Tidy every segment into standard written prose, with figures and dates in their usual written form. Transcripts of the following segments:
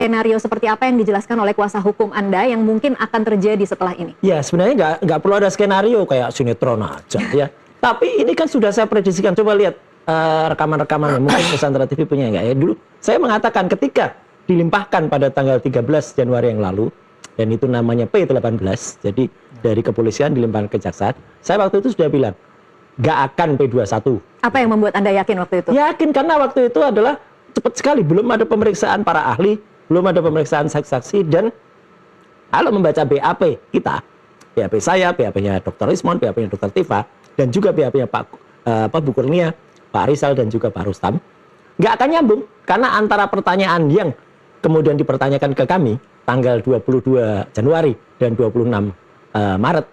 skenario seperti apa yang dijelaskan oleh kuasa hukum Anda yang mungkin akan terjadi setelah ini? Ya, sebenarnya nggak perlu ada skenario kayak sinetron aja ya. Tapi ini kan sudah saya prediksikan. Coba lihat rekaman-rekamannya. Mungkin Nusantara TV punya nggak ya? Dulu saya mengatakan ketika dilimpahkan pada tanggal 13 Januari yang lalu, dan itu namanya P18, jadi dari kepolisian dilimpahkan ke kejaksaan, saya waktu itu sudah bilang, nggak akan P21. Apa yang membuat Anda yakin waktu itu? Yakin karena waktu itu adalah cepat sekali, belum ada pemeriksaan para ahli, belum ada pemeriksaan saksi-saksi, dan kalau membaca BAP kita, BAP saya, BAP-nya Dr. Ismon, BAP-nya Dr. Tifa, dan juga BAP-nya Pak Bu Kurnia, Pak Rizal, dan juga Pak Rustam, nggak akan nyambung, karena antara pertanyaan yang kemudian dipertanyakan ke kami, tanggal 22 Januari dan 26 Maret,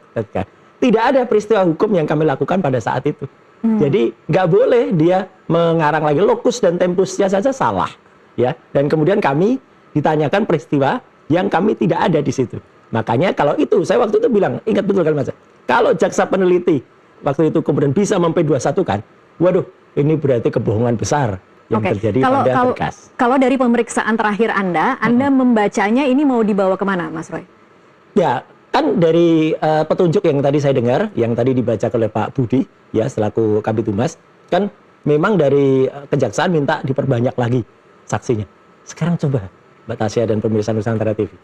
tidak ada peristiwa hukum yang kami lakukan pada saat itu. Jadi nggak boleh dia mengarang lagi, lokus dan tempusnya saja salah, ya. Dan kemudian kami ditanyakan peristiwa yang kami tidak ada di situ. Makanya kalau itu, saya waktu itu bilang, ingat betul kan Mas, kalau jaksa peneliti waktu itu kemudian bisa memp21 kan, waduh, ini berarti kebohongan besar yang terjadi pada berkas. Kalau dari pemeriksaan terakhir Anda membacanya ini mau dibawa kemana, Mas Roy? Ya, kan dari petunjuk yang tadi saya dengar, yang tadi dibaca oleh Pak Budi, ya selaku Kabid Humas, kan memang dari kejaksaan minta diperbanyak lagi saksinya. Sekarang coba Mbak Tasya dan pemirsa Nusantara TV,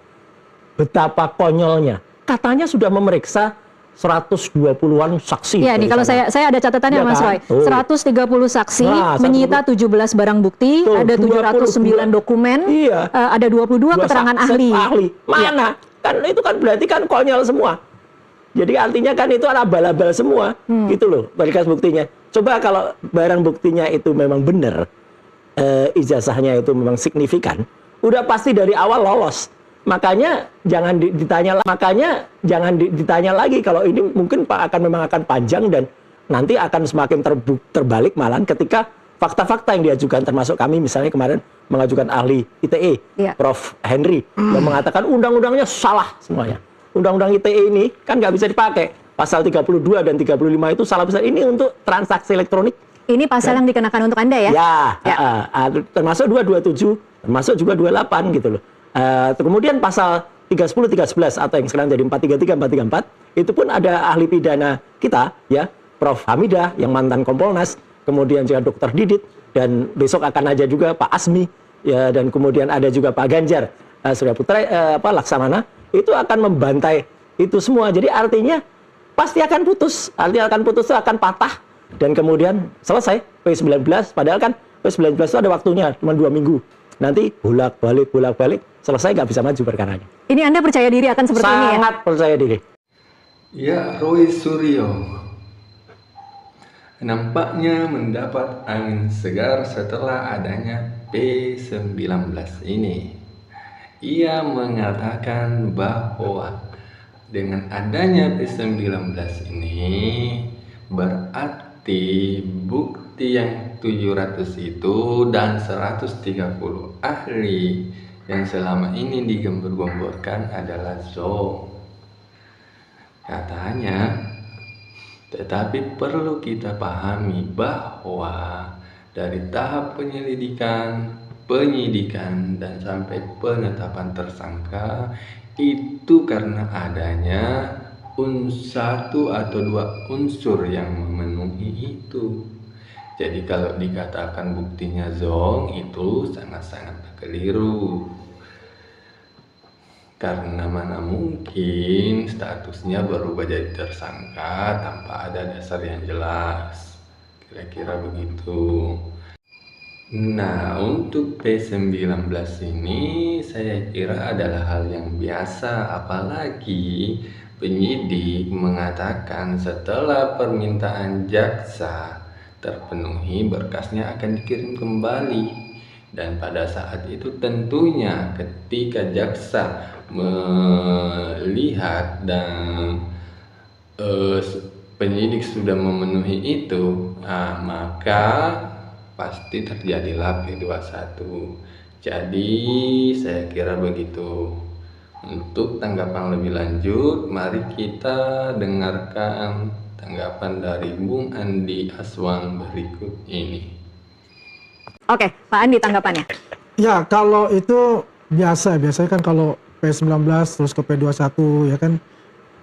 betapa konyolnya. Katanya sudah memeriksa 120-an saksi. Ya, nih kalau saya ada catatannya ya, Mas Roy. 130 saksi, menyita 17 barang bukti, ada 709 dokumen, ada 22 keterangan ahli. Mana? Kan itu kan berarti kan konyol semua. Jadi artinya kan itu abal-abal semua, gitu loh, berkas buktinya. Coba kalau barang buktinya itu memang benar, ijazahnya itu memang signifikan, udah pasti dari awal lolos. Makanya jangan ditanya lagi kalau ini mungkin memang akan panjang dan nanti akan semakin terbalik malahan ketika fakta-fakta yang diajukan, termasuk kami misalnya kemarin mengajukan ahli ITE, Prof. Henry, yang mengatakan undang-undangnya salah semuanya. Undang-undang ITE ini kan nggak bisa dipakai. Pasal 32 dan 35 itu salah besar. Ini untuk transaksi elektronik. Ini pasal yang dikenakan untuk Anda ya? Termasuk 227, termasuk juga 28 gitu loh. Kemudian pasal 310, 311 atau yang sekarang jadi 433, 434, itu pun ada ahli pidana kita, ya, Prof. Hamidah yang mantan Kompolnas, kemudian juga Dr. Didit, dan besok akan ada juga Pak Asmi, ya, dan kemudian ada juga Pak Ganjar Surya Putra Laksamana, itu akan membantai itu semua. Jadi artinya pasti akan putus, itu akan patah, dan kemudian selesai P19, padahal kan P19 itu ada waktunya cuma 2 minggu. Nanti bolak-balik, selesai nggak bisa maju perkaranya. Ini Anda percaya diri akan seperti ini ya? Sangat percaya diri. Ya, Roy Suryo nampaknya mendapat angin segar setelah adanya P19 ini. Ia mengatakan bahwa dengan adanya P19 ini berarti bukti yang 700 itu dan 130 ahli yang selama ini digembor-gemborkan adalah zong. Katanya, tetapi perlu kita pahami bahwa dari tahap penyelidikan, penyidikan, dan sampai penetapan tersangka itu karena adanya satu atau dua unsur yang memenuhi itu. Jadi kalau dikatakan buktinya zong itu sangat-sangat keliru. Karena mana mungkin statusnya berubah jadi tersangka tanpa ada dasar yang jelas. Kira-kira begitu. Nah, untuk P19 ini saya kira adalah hal yang biasa, apalagi penyidik mengatakan setelah permintaan jaksa terpenuhi, berkasnya akan dikirim kembali. Dan pada saat itu tentunya ketika jaksa melihat dan penyidik sudah memenuhi itu, maka pasti terjadilah P21. Jadi saya kira begitu. Untuk tanggapan lebih lanjut, mari kita dengarkan tanggapan dari Bung Andi Aswang berikut ini. Oke, Pak Andi tanggapannya. Ya, kalau itu Biasanya kan kalau P19 terus ke P21 ya kan,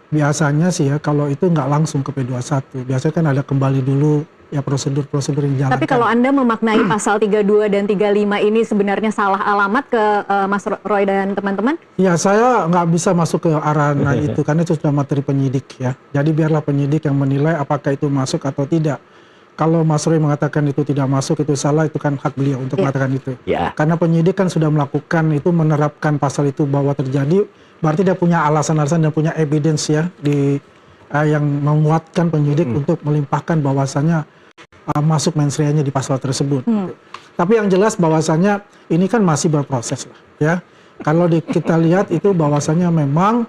biasanya sih ya kalau itu nggak langsung ke P21. Biasanya kan ada kembali dulu ya prosedur-prosedur yang dijalankan. Tapi kalau Anda memaknai pasal 32 dan 35 ini sebenarnya salah alamat ke Mas Roy dan teman-teman? Ya, saya nggak bisa masuk ke arah itu karena itu sudah materi penyidik ya. Jadi biarlah penyidik yang menilai apakah itu masuk atau tidak. Kalau Mas Roy mengatakan itu tidak masuk, itu salah, itu kan hak beliau untuk mengatakan itu. Karena penyidik kan sudah melakukan itu, menerapkan pasal itu bahwa terjadi, berarti dia punya alasan-alasan dan punya evidence ya yang menguatkan penyidik untuk melimpahkan bahwasannya masuk mens rea-nya di pasal tersebut. Tapi yang jelas bahwasannya ini kan masih berproses lah ya. Kalau kita lihat itu bahwasannya memang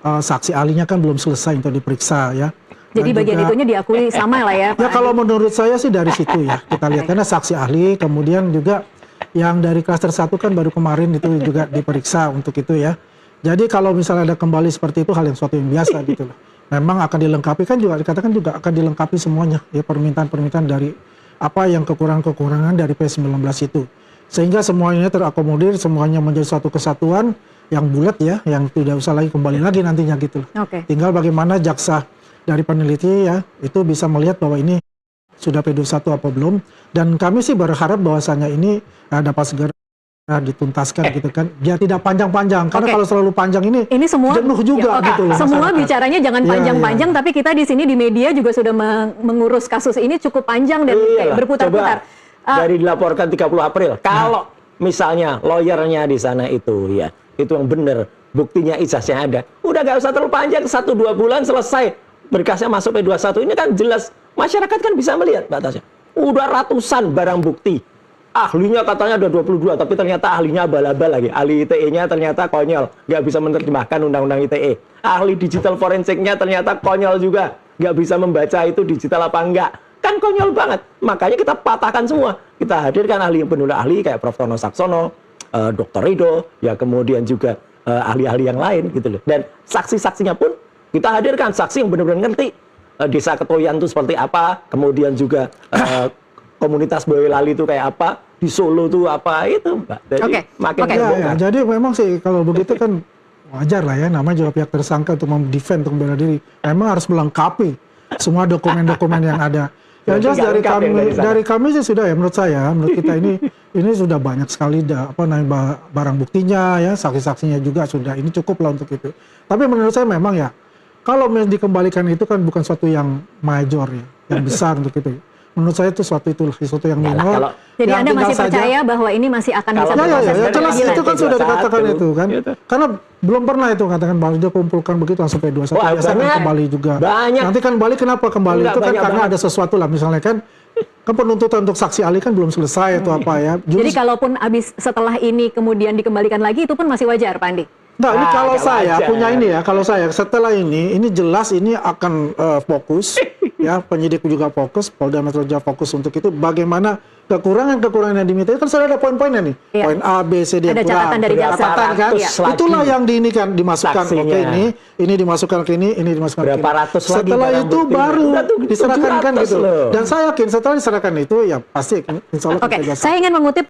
saksi ahlinya kan belum selesai untuk diperiksa ya. Jadi bagian itunya diakui sama lah ya. Ya kalau menurut saya sih dari situ ya kita lihat, karena saksi ahli, kemudian juga yang dari klaster 1 kan baru kemarin itu juga diperiksa untuk itu ya. Jadi kalau misalnya ada kembali seperti itu hal yang suatu yang biasa gitu loh. Memang akan dilengkapi, kan juga dikatakan juga akan dilengkapi semuanya ya, permintaan-permintaan dari apa yang kekurangan-kekurangan dari P19 itu. Sehingga semuanya terakomodir, semuanya menjadi suatu kesatuan yang bulat ya, yang tidak usah lagi kembali lagi nantinya gitu. Tinggal bagaimana jaksa dari peneliti ya itu bisa melihat bahwa ini sudah P21 apa belum, dan kami sih berharap bahwasanya ini dapat segera dituntaskan gitu kan, biar tidak panjang-panjang karena kalau selalu panjang ini semua jenuh juga gitu loh. Semua bicaranya jangan panjang-panjang, tapi kita di sini di media juga sudah mengurus kasus ini cukup panjang dan kayak berputar-putar. Dari dilaporkan 30 April, kalau misalnya lawyernya di sana itu ya, itu yang benar, buktinya ijazahnya ada, udah gak usah terlalu panjang, 1-2 bulan selesai, berkasnya masuk P21, ini kan jelas, masyarakat kan bisa melihat batasnya. Udah ratusan barang bukti, ahlinya katanya ada 22, tapi ternyata ahlinya abal-abal lagi, ahli ITE-nya ternyata konyol, gak bisa menerjemahkan undang-undang ITE, ahli digital forensiknya ternyata konyol juga, gak bisa membaca itu digital apa enggak, kan konyol banget. Makanya kita patahkan semua, kita hadirkan ahli yang benar ahli kayak Prof. Tono Saksono, Dr. Rido, ya kemudian juga ahli-ahli yang lain gitu loh. Dan saksi-saksinya pun kita hadirkan saksi yang benar-benar ngerti desa Ketoyan itu seperti apa, kemudian juga komunitas Boyolali itu kayak apa, di Solo itu apa, itu Mbak. Jadi makin jadi memang sih kalau begitu kan wajar lah ya, namanya juga pihak tersangka untuk mendefend, untuk bela diri, memang harus melengkapi semua dokumen-dokumen yang ada. Yang jelas dari kami sih sudah ya, menurut saya, menurut kita ini sudah banyak sekali barang buktinya ya, saksi-saksinya juga sudah, ini cukup lah untuk itu. Tapi menurut saya memang ya, kalau dikembalikan itu kan bukan suatu yang major ya, yang besar untuk itu. Menurut saya itu sesuatu yang minor. Jadi Anda masih percaya bahwa ini masih akan bisa diproses? Ya, jelas itu kan sudah dikatakan itu kan. Karena belum pernah itu katakan bahwa dia kumpulkan begitu langsung P21. Biasanya kan kembali juga. Nanti kan kembali, kenapa kembali? Itu kan karena ada sesuatu lah, misalnya kan penuntutan untuk saksi ahli kan belum selesai atau apa ya. Jadi kalaupun habis setelah ini kemudian dikembalikan lagi, itu pun masih wajar, Pak Andi? Nah, ini kalau saya punya ini ya, kalau saya setelah ini jelas ini akan fokus ya, penyidik juga fokus, Polda Metro Jaya fokus untuk itu, bagaimana kekurangan-kekurangan yang diminta, kan sudah ada poin-poinnya nih, poin A, B, C, D, ada catatan dari jaksa kan, itulah yang dimasukkan, oke ini dimasukkan ke ini dimasukkan ke ini. Setelah itu baru diserahkan kan gitu, dan saya yakin setelah diserahkan itu ya pasti insya Allah. Saya ingin mengutip